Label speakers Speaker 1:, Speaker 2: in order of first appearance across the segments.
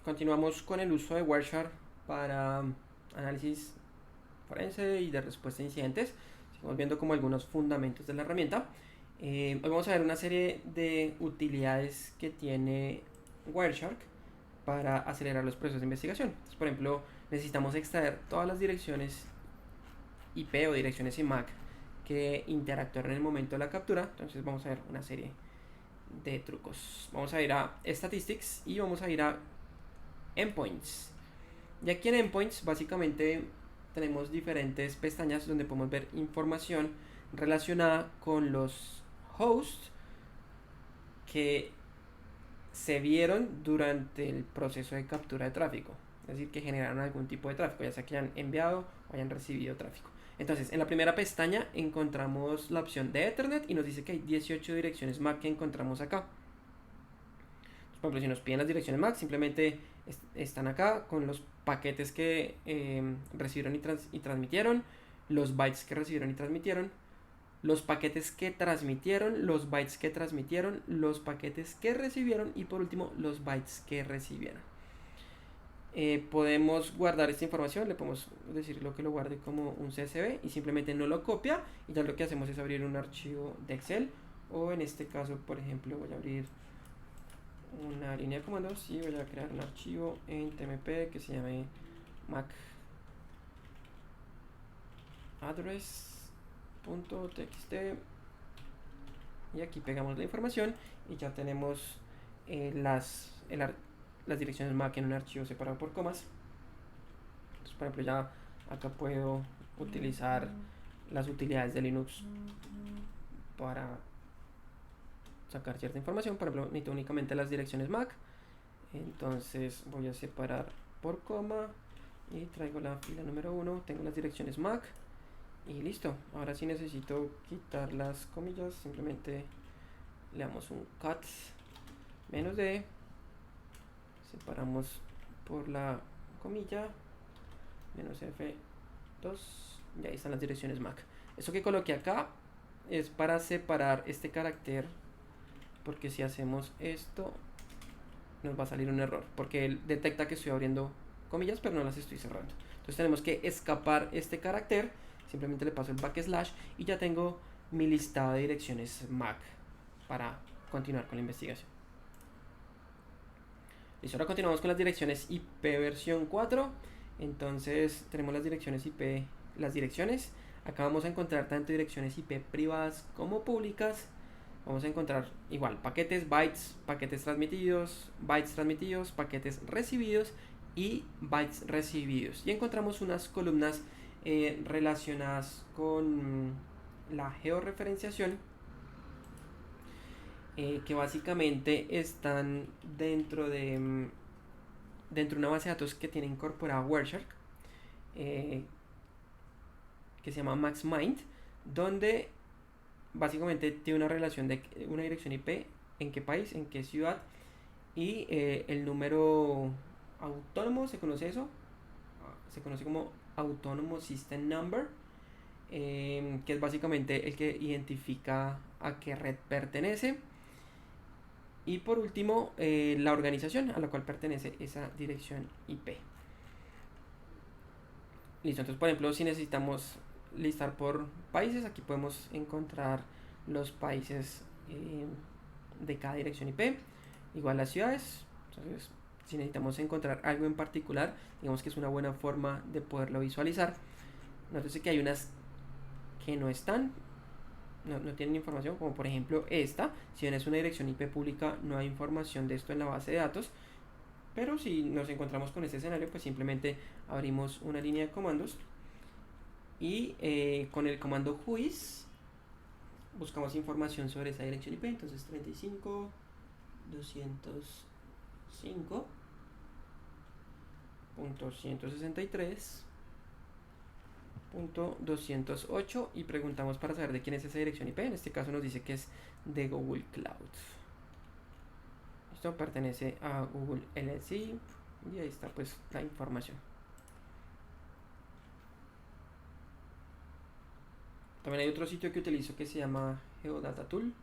Speaker 1: continuamos con el uso de Wireshark para análisis forense y de respuesta a incidentes. Seguimos viendo como algunos fundamentos de la herramienta. Hoy vamos a ver una serie de utilidades que tiene Wireshark para acelerar los procesos de investigación. Entonces, por ejemplo, necesitamos extraer todas las direcciones IP o direcciones IMAC que interactuaron en el momento de la captura. Entonces vamos a ver una serie de trucos. Vamos a ir a Statistics y vamos a ir a Endpoints. Y aquí en Endpoints básicamente tenemos diferentes pestañas donde podemos ver información relacionada con los hosts que se vieron durante el proceso de captura de tráfico. Es decir, que generaron algún tipo de tráfico, ya sea que hayan enviado o hayan recibido tráfico. Entonces, en la primera pestaña encontramos la opción de Ethernet y nos dice que hay 18 direcciones MAC que encontramos acá. Por ejemplo, si nos piden las direcciones MAC, simplemente están acá con los paquetes que recibieron y transmitieron, los bytes que recibieron y transmitieron, los paquetes que transmitieron, los bytes que transmitieron, los paquetes que recibieron y por último los bytes que recibieron. Podemos guardar esta información, le podemos decir lo que lo guarde como un CSV y simplemente no lo copia y ya lo que hacemos es abrir un archivo de Excel o en este caso, por ejemplo, voy a abrir una línea de comandos y voy a crear un archivo en TMP que se llame mac address.txt y aquí pegamos la información y ya tenemos las direcciones MAC en un archivo separado por comas. Entonces, por ejemplo, ya acá puedo utilizar las utilidades de Linux para sacar cierta información. Por ejemplo, necesito únicamente las direcciones MAC, entonces voy a separar por coma y traigo la fila número 1, tengo las direcciones MAC y listo. Ahora sí necesito quitar las comillas, simplemente le damos un cut menos d, separamos por la comilla menos f2 y ahí están las direcciones MAC. Eso que coloqué acá es para separar este carácter, porque si hacemos esto nos va a salir un error porque él detecta que estoy abriendo comillas pero no las estoy cerrando. Entonces tenemos que escapar este carácter, simplemente le paso el backslash y ya tengo mi listado de direcciones MAC para continuar con la investigación. Listo, ahora continuamos con las direcciones IP versión 4. Entonces tenemos las direcciones IP, las direcciones. Acá vamos a encontrar tanto direcciones IP privadas como públicas. Vamos a encontrar igual paquetes, bytes, paquetes transmitidos, paquetes recibidos y bytes recibidos. Y encontramos unas columnas relacionadas con la georreferenciación, que básicamente están dentro de una base de datos que tiene incorporada Wireshark, que se llama MaxMind, donde básicamente tiene una relación de una dirección IP, en qué país, en qué ciudad y el número autónomo, se conoce como Autonomous System Number, que es básicamente el que identifica a qué red pertenece. Y por último, la organización a la cual pertenece esa dirección IP. Listo, entonces por ejemplo, si necesitamos listar por países, aquí podemos encontrar los países de cada dirección IP, igual las ciudades. Entonces, si necesitamos encontrar algo en particular, digamos que es una buena forma de poderlo visualizar. Nótese que hay unas que no están, no tienen información, como por ejemplo esta. Si bien es una dirección IP pública, no hay información de esto en la base de datos. Pero si nos encontramos con este escenario, pues simplemente abrimos una línea de comandos y con el comando whois buscamos información sobre esa dirección IP. Entonces 35.205.163.208 y preguntamos para saber de quién es esa dirección IP. En este caso nos dice que es de Google Cloud. Esto pertenece a Google LLC y ahí está pues la información. También hay otro sitio que utilizo que se llama Geodata Tool.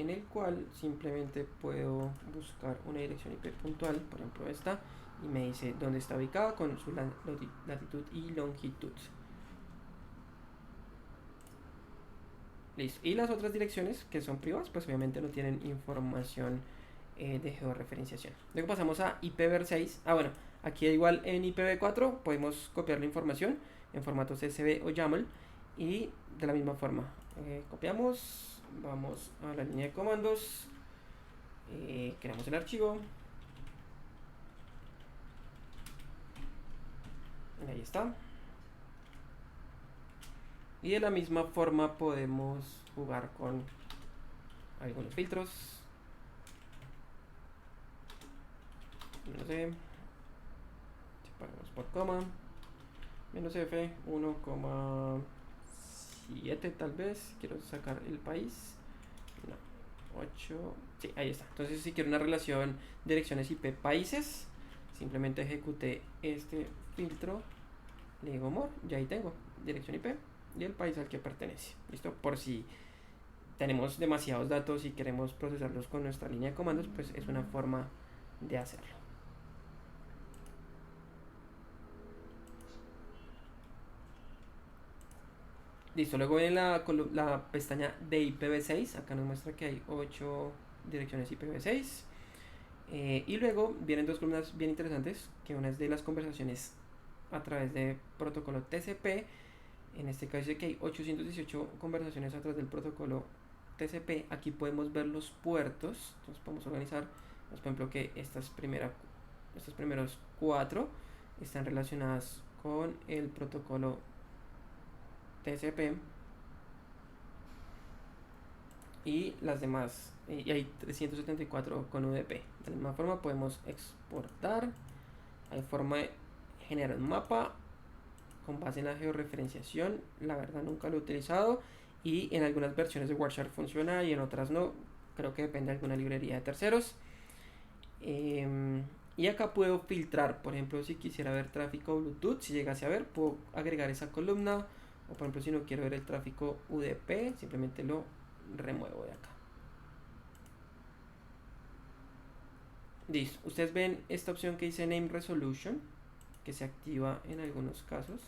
Speaker 1: en el cual simplemente puedo buscar una dirección IP puntual, por ejemplo esta, y me dice dónde está ubicada con su latitud y longitud. Listo. Y las otras direcciones que son privadas, pues obviamente no tienen información de georreferenciación. Luego pasamos a IPv6. Bueno, aquí igual en IPv4 podemos copiar la información en formato CSV o YAML y de la misma forma copiamos, vamos a la línea de comandos, creamos el archivo, ahí está, y de la misma forma podemos jugar con algunos filtros, no sé, separamos por coma, menos F, 1,7 tal vez, quiero sacar el país, no, 8, sí, ahí está. Entonces si quiero una relación direcciones IP países, simplemente ejecute este filtro, le digo more, y ahí tengo dirección IP y el país al que pertenece. Listo, por si tenemos demasiados datos y queremos procesarlos con nuestra línea de comandos, pues es una forma de hacerlo. Listo, luego viene la pestaña de IPv6. Acá nos muestra que hay 8 direcciones IPv6. Y luego vienen dos columnas bien interesantes, que una es de las conversaciones a través de protocolo TCP. En este caso dice que hay 818 conversaciones a través del protocolo TCP. Aquí podemos ver los puertos. Entonces podemos organizar, por ejemplo, que estos primeros 4 están relacionadas con el protocolo TCP y las demás, y hay 374 con UDP. De la misma forma podemos exportar, hay forma de generar un mapa con base en la georreferenciación. La verdad nunca lo he utilizado y en algunas versiones de Wireshark funciona y en otras no, creo que depende de alguna librería de terceros. Y acá puedo filtrar, por ejemplo, si quisiera ver tráfico Bluetooth, si llegase a ver, puedo agregar esa columna, o por ejemplo si no quiero ver el tráfico UDP, simplemente lo remuevo de acá. Listo, ustedes ven esta opción que dice Name Resolution, que se activa en algunos casos.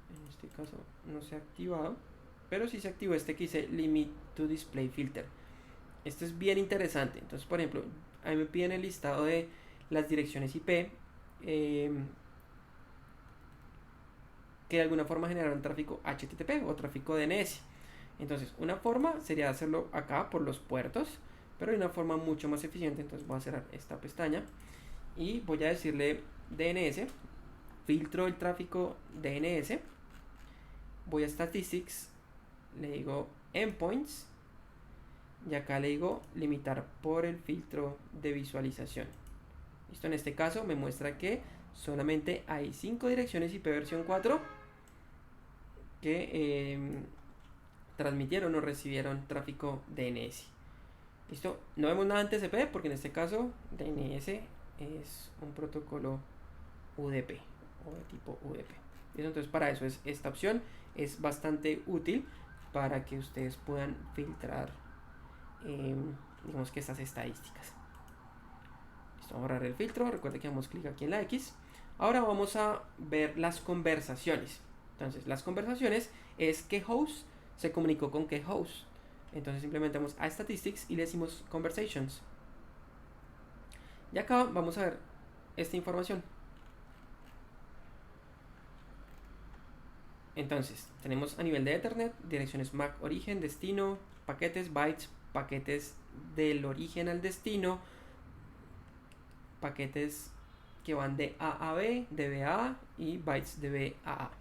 Speaker 1: En este caso no se ha activado, pero sí se activó este que dice Limit to Display Filter. Esto es bien interesante. Entonces, por ejemplo, a mí me piden el listado de las direcciones IP que de alguna forma generaron tráfico HTTP o tráfico DNS. Entonces, una forma sería hacerlo acá por los puertos, pero de una forma mucho más eficiente. Entonces voy a cerrar esta pestaña y voy a decirle DNS, filtro el tráfico DNS, voy a Statistics, le digo Endpoints y acá le digo limitar por el filtro de visualización. Listo, en este caso me muestra que solamente hay 5 direcciones IP versión 4 que transmitieron o recibieron tráfico DNS. Listo, no vemos nada en TCP porque en este caso DNS es un protocolo UDP o de tipo UDP. Entonces para eso es esta opción, es bastante útil para que ustedes puedan filtrar digamos que estas estadísticas. Listo, vamos a borrar el filtro, recuerden que damos clic aquí en la X. Ahora vamos a ver las conversaciones. Entonces las conversaciones es qué host se comunicó con qué host. Entonces simplemente vamos a Statistics y le decimos Conversations. Y acá vamos a ver esta información. Entonces tenemos a nivel de Ethernet direcciones MAC origen, destino, paquetes, bytes, paquetes del origen al destino, paquetes que van de A a B, de B a A y bytes de B a A.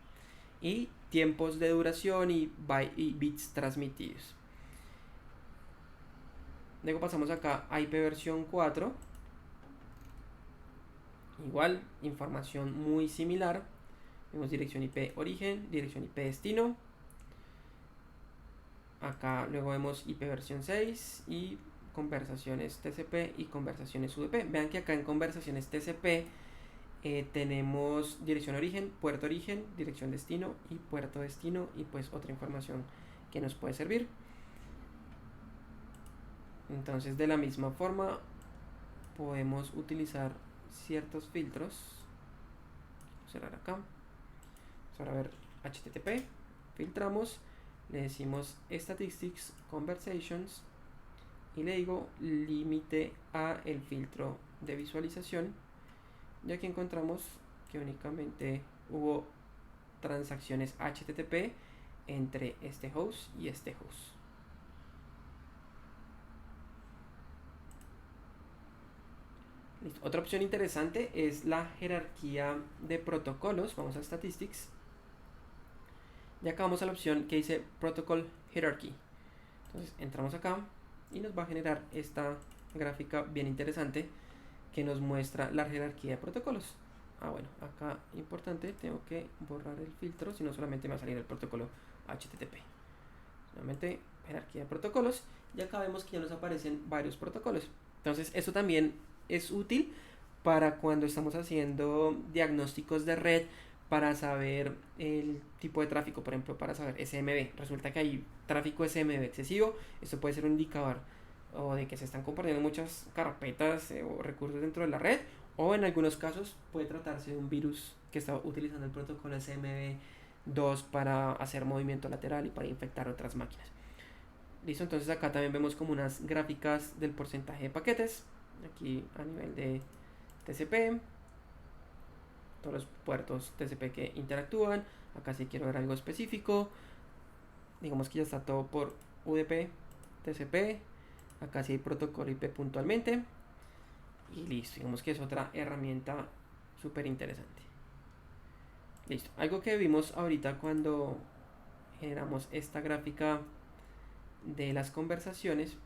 Speaker 1: Y tiempos de duración y bits transmitidos. Luego pasamos acá a IP versión 4. Igual, información muy similar. Vemos dirección IP origen, dirección IP destino. Acá luego vemos IP versión 6 y conversaciones TCP y conversaciones UDP. Vean que acá en conversaciones TCP tenemos dirección origen, dirección destino y puerto destino y pues otra información que nos puede servir. Entonces de la misma forma podemos utilizar ciertos filtros. Cerrar acá. Vamos a ver HTTP, filtramos, le decimos Statistics Conversations y le digo límite a el filtro de visualización, y aquí encontramos que únicamente hubo transacciones HTTP entre este host y este host. Listo. Otra opción interesante es la jerarquía de protocolos. Vamos a Statistics y acá vamos a la opción que dice Protocol Hierarchy. Entonces entramos acá y nos va a generar esta gráfica bien interesante que nos muestra la jerarquía de protocolos. Bueno, acá importante, tengo que borrar el filtro, si no solamente me va a salir el protocolo HTTP. Nuevamente, jerarquía de protocolos, y acá vemos que ya nos aparecen varios protocolos. Entonces eso también es útil para cuando estamos haciendo diagnósticos de red, para saber el tipo de tráfico, por ejemplo, para saber SMB. Resulta que hay tráfico SMB excesivo, esto puede ser un indicador o de que se están compartiendo muchas carpetas o recursos dentro de la red, o en algunos casos puede tratarse de un virus que está utilizando el protocolo SMB2 para hacer movimiento lateral y para infectar otras máquinas. Listo, entonces acá también vemos como unas gráficas del porcentaje de paquetes, aquí a nivel de TCP, todos los puertos TCP que interactúan. Acá si quiero ver algo específico, digamos que ya está todo por UDP, TCP, acá sí hay protocolo IP puntualmente, y listo, digamos que es otra herramienta súper interesante. Listo, algo que vimos ahorita cuando generamos esta gráfica de las conversaciones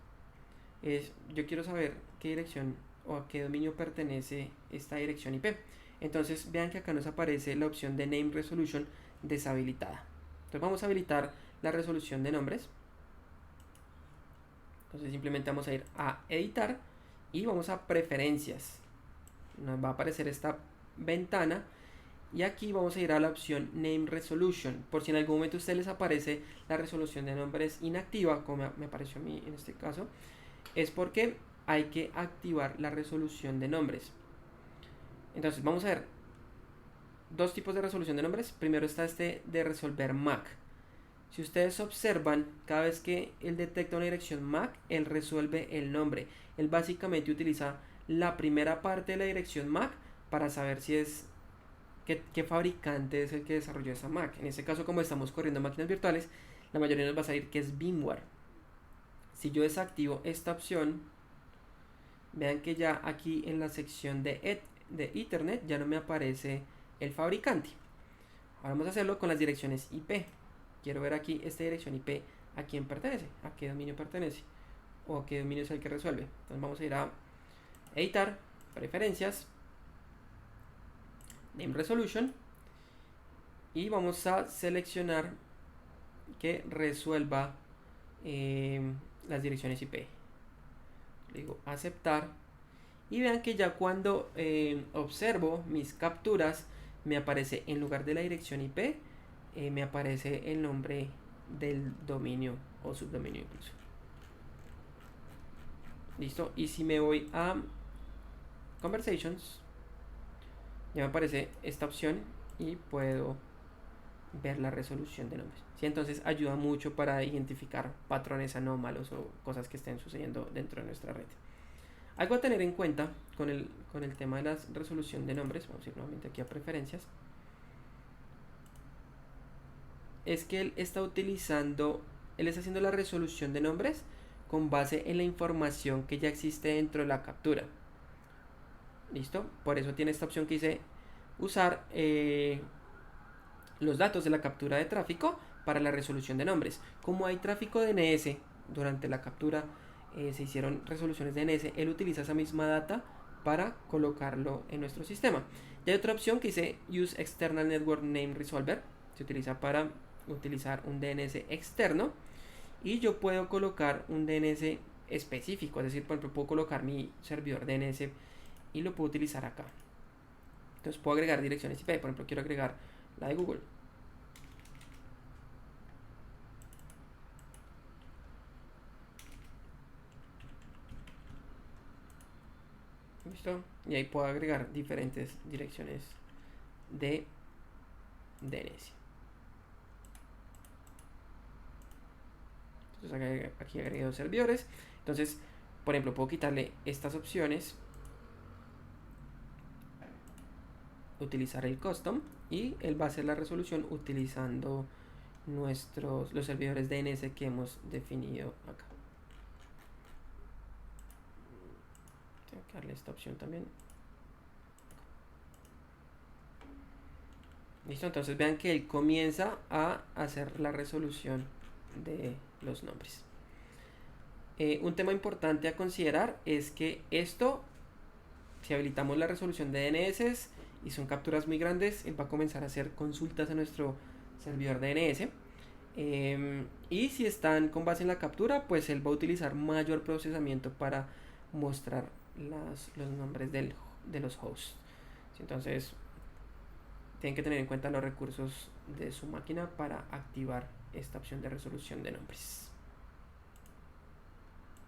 Speaker 1: es, yo quiero saber qué dirección o a qué dominio pertenece esta dirección IP. Entonces vean que acá nos aparece la opción de Name Resolution deshabilitada. Entonces vamos a habilitar la resolución de nombres. Entonces simplemente vamos a ir a editar y vamos a preferencias. Nos va a aparecer esta ventana y aquí vamos a ir a la opción Name Resolution. Por si en algún momento a ustedes les aparece la resolución de nombres inactiva, como me apareció a mí en este caso, es porque hay que activar la resolución de nombres. Entonces vamos a ver dos tipos de resolución de nombres. Primero está este de resolver MAC. Si ustedes observan, cada vez que él detecta una dirección MAC, él resuelve el nombre. Él básicamente utiliza la primera parte de la dirección MAC para saber si es qué fabricante es el que desarrolló esa MAC. En este caso, como estamos corriendo máquinas virtuales, la mayoría nos va a salir que es VMware. Si yo desactivo esta opción, vean que ya aquí en la sección de Ethernet ya no me aparece el fabricante. Ahora vamos a hacerlo con las direcciones IP. Quiero ver aquí esta dirección IP a quién pertenece, a qué dominio pertenece o a qué dominio es el que resuelve. Entonces vamos a ir a editar, preferencias, Name Resolution, y vamos a seleccionar que resuelva las direcciones IP. Le digo aceptar y vean que ya cuando observo mis capturas me aparece, en lugar de la dirección IP, me aparece el nombre del dominio o subdominio incluso. Listo, y si me voy a Conversations, ya me aparece esta opción y puedo ver la resolución de nombres. ¿Sí? Entonces ayuda mucho para identificar patrones anómalos o cosas que estén sucediendo dentro de nuestra red. Algo a tener en cuenta con el tema de la resolución de nombres, vamos a ir nuevamente aquí a preferencias, es que él está haciendo la resolución de nombres con base en la información que ya existe dentro de la captura. ¿Listo? Por eso tiene esta opción que dice usar los datos de la captura de tráfico para la resolución de nombres. Como hay tráfico DNS durante la captura, se hicieron resoluciones DNS, él utiliza esa misma data para colocarlo en nuestro sistema. Y hay otra opción que dice Use External Network Name Resolver. Se utiliza para utilizar un DNS externo y yo puedo colocar un DNS específico, es decir, por ejemplo, puedo colocar mi servidor DNS y lo puedo utilizar acá. Entonces puedo agregar direcciones IP, por ejemplo, quiero agregar la de Google. ¿Listo? Y ahí puedo agregar diferentes direcciones de DNS. Entonces aquí agregué dos servidores. Entonces, por ejemplo, puedo quitarle estas opciones, utilizar el custom, y él va a hacer la resolución utilizando los servidores DNS que hemos definido acá. Tengo que darle esta opción también. Listo, entonces vean que él comienza a hacer la resolución de los nombres. Un tema importante a considerar es que esto, si habilitamos la resolución de DNS y son capturas muy grandes, él va a comenzar a hacer consultas a nuestro servidor DNS. Y si están con base en la captura, pues él va a utilizar mayor procesamiento para mostrar los nombres de los hosts. Entonces, tienen que tener en cuenta los recursos de su máquina para activar esta opción de resolución de nombres.